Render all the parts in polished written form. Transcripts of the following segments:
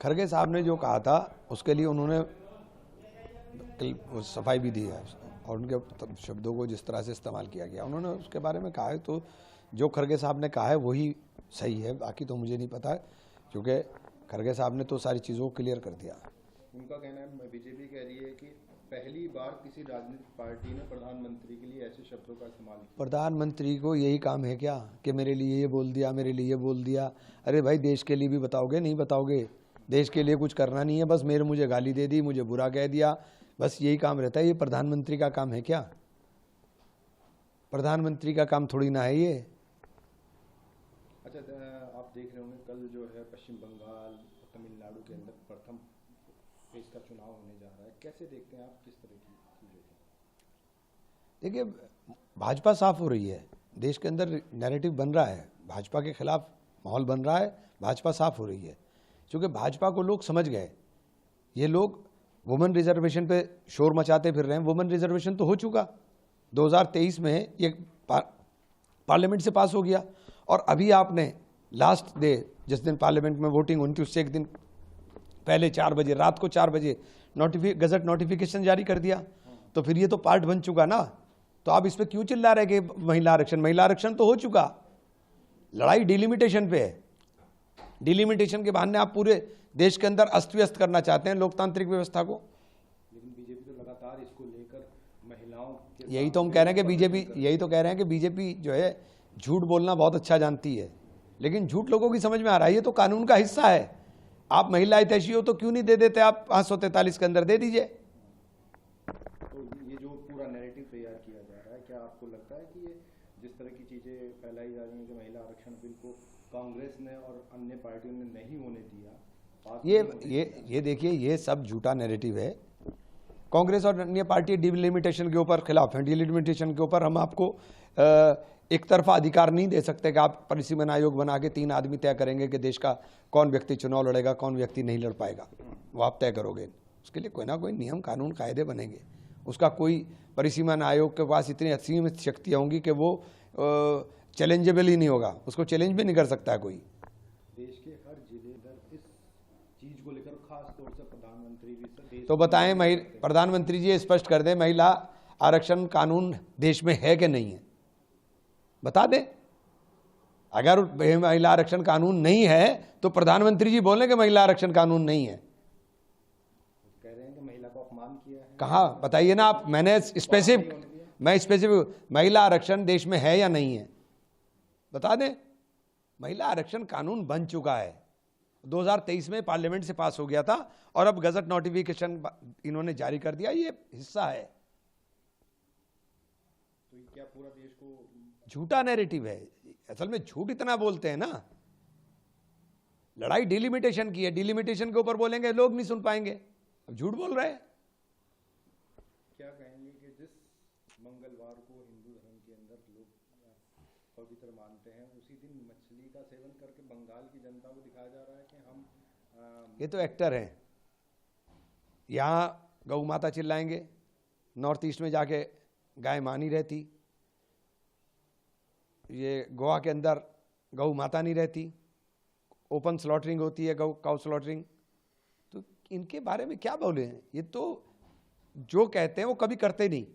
खरगे साहब ने जो कहा था उसके लिए उन्होंने सफाई भी दी है और उनके शब्दों को जिस तरह से इस्तेमाल किया गया उन्होंने उसके बारे में कहा है, तो जो खरगे साहब ने कहा है वही सही है, बाकी तो मुझे नहीं पता है, क्योंकि खरगे साहब ने तो सारी चीज़ों को क्लियर कर दिया। उनका कहना है, बीजेपी कह रही है कि पहली बार किसी राजनीतिक पार्टी ने प्रधानमंत्री के लिए ऐसे शब्दों का इस्तेमाल किया। प्रधानमंत्री को यही काम है क्या कि मेरे लिए ये बोल दिया, मेरे लिए ये बोल दिया? अरे भाई, देश के लिए भी बताओगे? नहीं बताओगे? देश के लिए कुछ करना नहीं है, बस मुझे गाली दे दी, मुझे बुरा कह दिया, बस यही काम रहता है। ये प्रधानमंत्री का काम है क्या? प्रधानमंत्री का काम थोड़ी ना है ये। अच्छा, आप देख रहे होंगे कल जो है पश्चिम बंगाल और तमिलनाडु के अंदर प्रथम फेज का चुनाव होने जा रहा है, कैसे देखते हैं आप, किस तरह की चीजें? देखिए, भाजपा साफ हो रही है, देश के अंदर नैरेटिव बन रहा है, भाजपा के खिलाफ माहौल बन रहा है, भाजपा साफ हो रही है, क्योंकि भाजपा को लोग समझ गए। ये लोग वुमेन रिजर्वेशन पे शोर मचाते फिर रहे हैं। वुमेन रिजर्वेशन तो हो चुका, 2023 में ये पार्लियामेंट से पास हो गया, और अभी आपने लास्ट डे जिस दिन पार्लियामेंट में वोटिंग होनी थी उससे एक दिन पहले 4 बजे, रात को 4 बजे गजट नोटिफिकेशन जारी कर दिया, तो फिर ये तो पार्ट बन चुका ना। तो आप इस पे क्यों चिल्ला रहे कि महिला आरक्षण तो हो चुका। लड़ाई डिलिमिटेशन पे है। डिलिमिटेशन के बहाने आप पूरे देश के अंदर अस्त व्यस्त करना चाहते हैं लोकतांत्रिक व्यवस्था को। लेकिन बीजेपी तो लगातार इसको लेकर महिलाओं के, यही तो हम कह रहे हैं कि बीजेपी जो है झूठ बोलना बहुत अच्छा जानती है, लेकिन झूठ लोगों की समझ में आ रहा है, ये तो कानून का हिस्सा है। आप महिला हितैषी हो तो क्यों नहीं दे देते? आप 543 के अंदर दे दीजिए। तो ये जो पूरा नैरेटिव तैयार किया जा रहा है, क्या आपको लगता है कि ये जिस तरह की चीजें फैलाई जा रही हैं, जो महिला आरक्षण बिल को कांग्रेस ने और अन्य पार्टियों ने नहीं होने दिया, ये देखिए, ये सब झूठा नैरेटिव है। कांग्रेस और अन्य पार्टी डिलिमिटेशन के ऊपर खिलाफ हैं। डिलिमिटेशन के ऊपर हम आपको एक तरफा अधिकार नहीं दे सकते कि आप परिसीमन आयोग बना के 3 आदमी तय करेंगे कि देश का कौन व्यक्ति चुनाव लड़ेगा, कौन व्यक्ति नहीं लड़ पाएगा, वो आप तय करोगे। उसके लिए कोई ना कोई नियम कानून कायदे बनेंगे। उसका कोई परिसीमन आयोग के पास इतनी असीमित शक्तियाँ होंगी कि वो चैलेंजेबल ही नहीं होगा, उसको चैलेंज भी नहीं कर सकता है कोई। देश के हर जिले इस चीज को लेकर खास तौर से प्रधानमंत्री भी तो बताएं, प्रधानमंत्री जी स्पष्ट कर दें, महिला आरक्षण कानून देश में है कि नहीं है, बता दें। अगर महिला आरक्षण कानून नहीं है तो प्रधानमंत्री जी बोलें कि महिला आरक्षण कानून नहीं है। कह रहे हैं कि महिला को अपमान किया है। कहाँ, बताइए ना आप। मैं स्पेसिफिक महिला आरक्षण देश में है या नहीं है बता दें। महिला आरक्षण कानून बन चुका है, 2023 में पार्लियामेंट से पास हो गया था, और अब गजट नोटिफिकेशन इन्होंने जारी कर दिया। ये हिस्सा है। तो क्या पूरा देश को झूठा नैरेटिव है, असल में झूठ इतना बोलते हैं ना। लड़ाई डिलिमिटेशन की है, डिलिमिटेशन के ऊपर बोलेंगे लोग नहीं सुन पाएंगे, अब झूठ बोल रहे हैं। क्या कहेंगे कि जिस मंगलवार को हिंदू धर्म के अंदर लोग पवित्र मानते हैं, उसी दिन मछली का सेवन करके बंगाल की जनता को दिखाया जा रहा है कि हम ये तो एक्टर हैं। यहाँ गौ माता चिल्लाएंगे, नॉर्थ ईस्ट में जाके गाय मानी रहती, ये गोवा के अंदर गौ माता नहीं रहती, ओपन स्लॉटरिंग होती है, काउ स्लॉटरिंग। तो इनके बारे में क्या बोले हैं? ये तो जो कहते हैं वो कभी करते नहीं।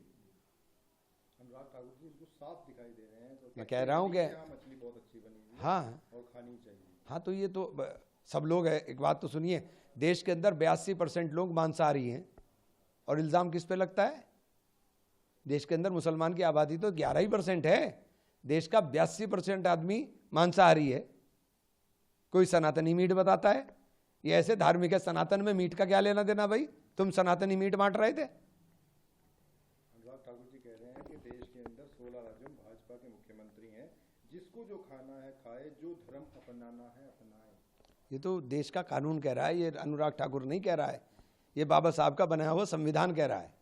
अनुराग ठाकुर जी इसको साफ दिखाई दे रहे हैं, तो मैं कह रहा हूँ कि मछली बहुत अच्छी बनी हुई है, हाँ, और खानी चाहिए। हाँ, तो ये तो सब लोग है। एक बात तो सुनिए, देश के अंदर 82% लोग मांसाहारी हैं, और इल्ज़ाम किस पे लगता है? देश के अंदर मुसलमान की आबादी तो 11% है, देश का 82% आदमी मांसाहारी है। कोई सनातनी मीट बताता है? ये ऐसे धार्मिक है, सनातन में मीट का क्या लेना देना भाई? तुम सनातनी मीट बांट रहे थे। अनुराग ठाकुर जी कह रहे हैं कि देश के अंदर 16 राज्यों में भाजपा के मुख्यमंत्री हैं, जिसको जो खाना है खाए, जो धर्म अपनाना है अपनाए। ये तो देश का कानून कह रहा है, ये अनुराग ठाकुर नहीं कह रहा है, ये बाबा साहब का बनाया हुआ संविधान कह रहा है।